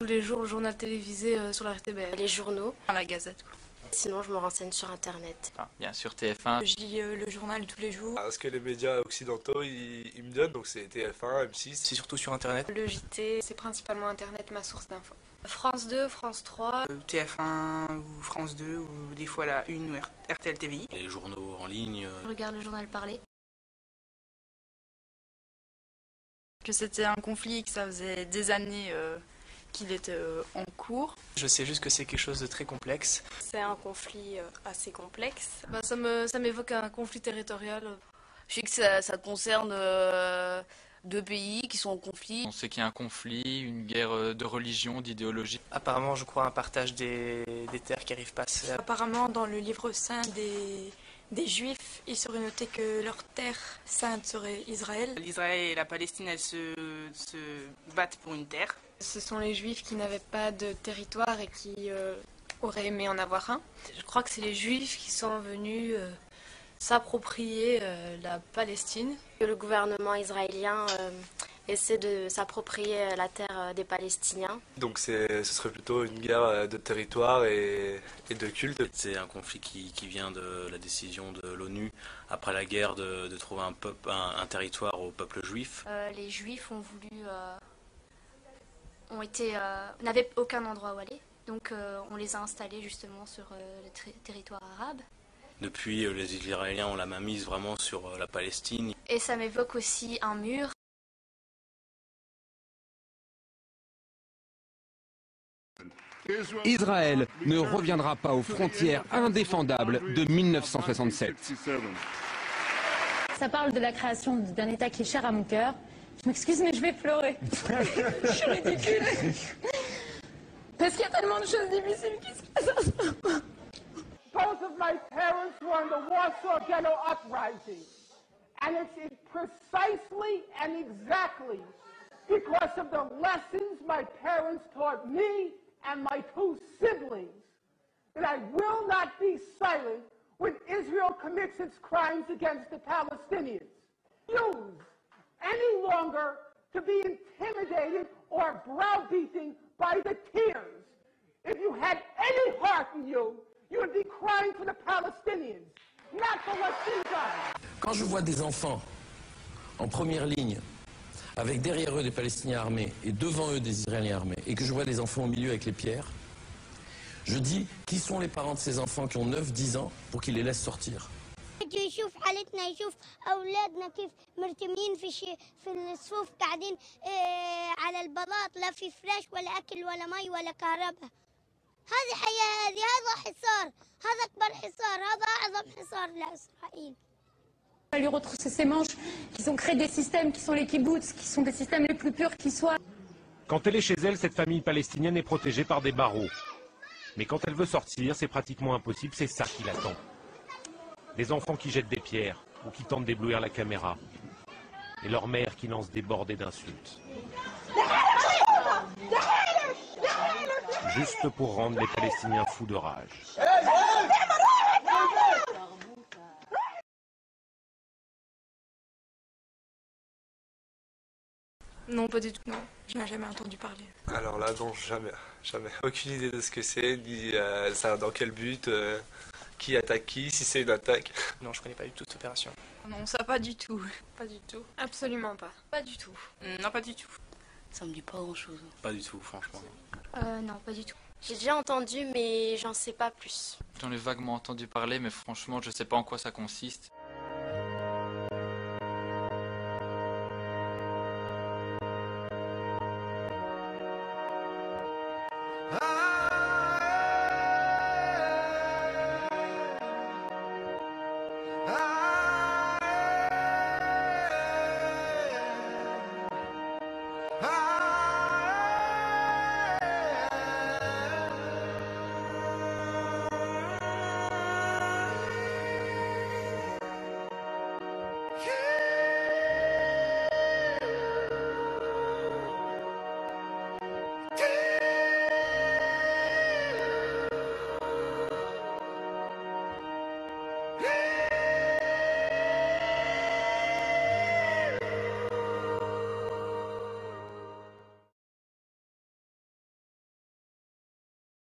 Tous les jours, le journal télévisé sur la RTBF. Les journaux. La Gazette, quoi. Sinon, je me renseigne sur Internet. Bien sûr TF1. Je lis le journal tous les jours. Ce que les médias occidentaux ils me donnent, donc c'est TF1, M6. C'est surtout sur Internet. Le JT, c'est principalement Internet, ma source d'info. France 2, France 3. TF1 ou France 2 ou des fois la 1 ou RTL TVI. Les journaux en ligne. Je regarde le journal parler. Que c'était un conflit, que ça faisait des années qu'il était en cours. Je sais juste que c'est quelque chose de très complexe. C'est un conflit assez complexe. Ça m'évoque un conflit territorial. Je sais que ça concerne deux pays qui sont en conflit. On sait qu'il y a un conflit, une guerre de religion, d'idéologie. Apparemment, je crois, un partage des terres qui arrivent pas. Apparemment, dans le livre saint des Juifs, il serait noté que leur terre sainte serait Israël. L'Israël et la Palestine, elles se battent pour une terre. Ce sont les Juifs qui n'avaient pas de territoire et qui auraient aimé en avoir un. Je crois que c'est les Juifs qui sont venus s'approprier la Palestine. Le gouvernement israélien essaie de s'approprier la terre des Palestiniens. Donc ce serait plutôt une guerre de territoire et de culte. C'est un conflit qui vient de la décision de l'ONU après la guerre de trouver un territoire au peuple juif. Les Juifs n'avaient aucun endroit où aller, donc on les a installés justement sur le territoire arabe. Depuis, les Israéliens ont la main mise vraiment sur la Palestine. Et ça m'évoque aussi un mur. Israël ne reviendra pas aux frontières indéfendables de 1967. Ça parle de la création d'un État qui est cher à mon cœur. Je m'excuse, mais je vais pleurer. Je suis ridicule. Parce qu'il y a tellement de choses difficiles qui se passent. Both of my parents were in the Warsaw Ghetto Uprising. And it's precisely and exactly because of the lessons my parents taught me and my two siblings that I will not be silent when Israel commits its crimes against the Palestinians. Refuse any longer to be intimidated or browbeaten by the tears. If you had any heart in you, you would be crying for the Palestinians, not for what's been done. Quand je vois des enfants en première ligne, avec derrière eux des Palestiniens armés et devant eux des Israéliens armés, et que je vois des enfants au milieu avec les pierres, je dis, qui sont les parents de ces enfants qui ont 9-10 ans pour qu'ils les laissent sortir? يشوف حالتنا يشوف أولادنا كيف مرتمين في الصفوف قاعدين على البلاط لا في فراش ولا أكل ولا مي ولا كهرباء. هذه حياة هذا حصار هذا أكبر حصار هذا أعظم حصار لإسرائيل. À lui retrousser ses manches, qu'ils ont créé des systèmes qui sont les kibboutz, qui sont des systèmes les plus purs qui soient. Quand elle est chez elle, cette famille palestinienne est protégée par des barreaux. Mais quand elle veut sortir, c'est pratiquement impossible, c'est ça qui l'attend. Des enfants qui jettent des pierres ou qui tentent d'éblouir la caméra. Et leur mère qui lance des bordées d'insultes. Juste pour rendre les Palestiniens fous de rage. Non, pas du tout. Non, je n'ai jamais entendu parler. Alors là, non, jamais. Aucune idée de ce que c'est, ni ça dans quel but, qui attaque qui, si c'est une attaque. Non, je connais pas du tout cette opération. Non, ça pas du tout. Pas du tout. Absolument pas. Pas du tout. Non, pas du tout. Ça me dit pas grand-chose. Pas du tout, franchement. Non, pas du tout. J'ai déjà entendu, mais j'en sais pas plus. J'en ai vaguement entendu parler, mais franchement, je sais pas en quoi ça consiste.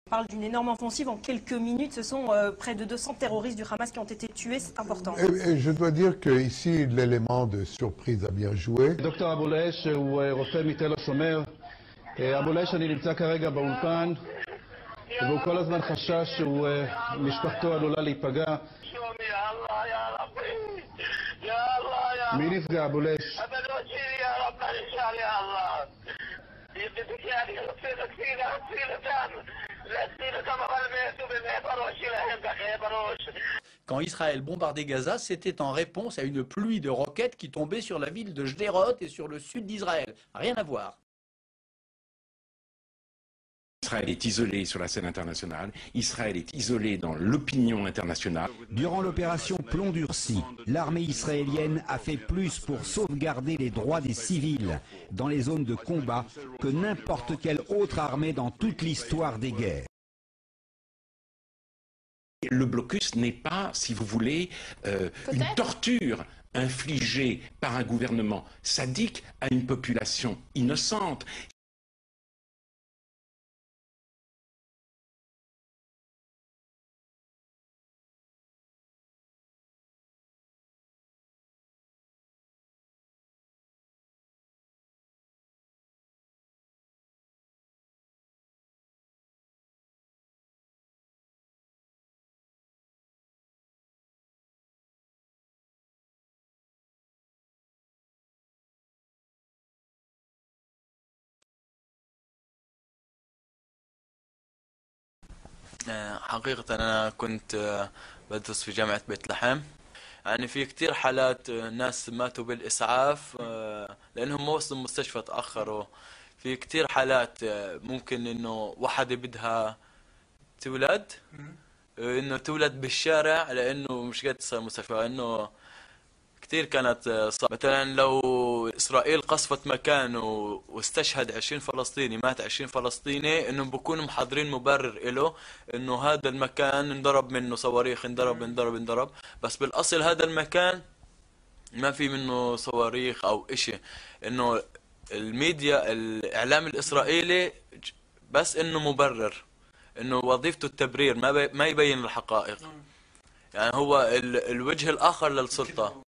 On parle d'une énorme offensive en quelques minutes. Ce sont près de 200 terroristes du Hamas qui ont été tués. C'est important. Et je dois dire qu'ici, l'élément de surprise a bien joué. דוקטור אבו לייש הוא רופא מתל השומר. אבו לייש, אני נמצא כרגע באולפן, והוא כל הזמן חשש שמשפחתו עלולה להיפגע. מי נפגע, אבו לייש? Quand Israël bombardait Gaza, c'était en réponse à une pluie de roquettes qui tombait sur la ville de Sderot et sur le sud d'Israël. Rien à voir. Israël est isolé sur la scène internationale, Israël est isolé dans l'opinion internationale. Durant l'opération Plomb durci, l'armée israélienne a fait plus pour sauvegarder les droits des civils dans les zones de combat que n'importe quelle autre armée dans toute l'histoire des guerres. Le blocus n'est pas, si vous voulez, une torture infligée par un gouvernement sadique à une population innocente. حقيقة أنا كنت بدرس في جامعة بيت لحم. يعني في كتير حالات ناس ماتوا بالإسعاف لأنهم ما وصلوا المستشفى تأخروا. في كتير حالات ممكن إنه وحدة بدها تولد إنه تولد بالشارع لأنه مش قادرة تصير المستشفى. إنه كتير كانت صعبة. مثلا لو إسرائيل قصفت مكان واستشهد 20 فلسطيني، مات 20 فلسطيني، إنهم بكونوا محضرين مبرر إله إنه هذا المكان انضرب منه صواريخ، انضرب. بس بالأصل هذا المكان ما في منه صواريخ أو إشي. إنه الميديا الإعلام الإسرائيلي بس إنه مبرر، إنه وظيفته التبرير، ما يبين الحقائق. يعني هو الوجه الآخر للسلطة.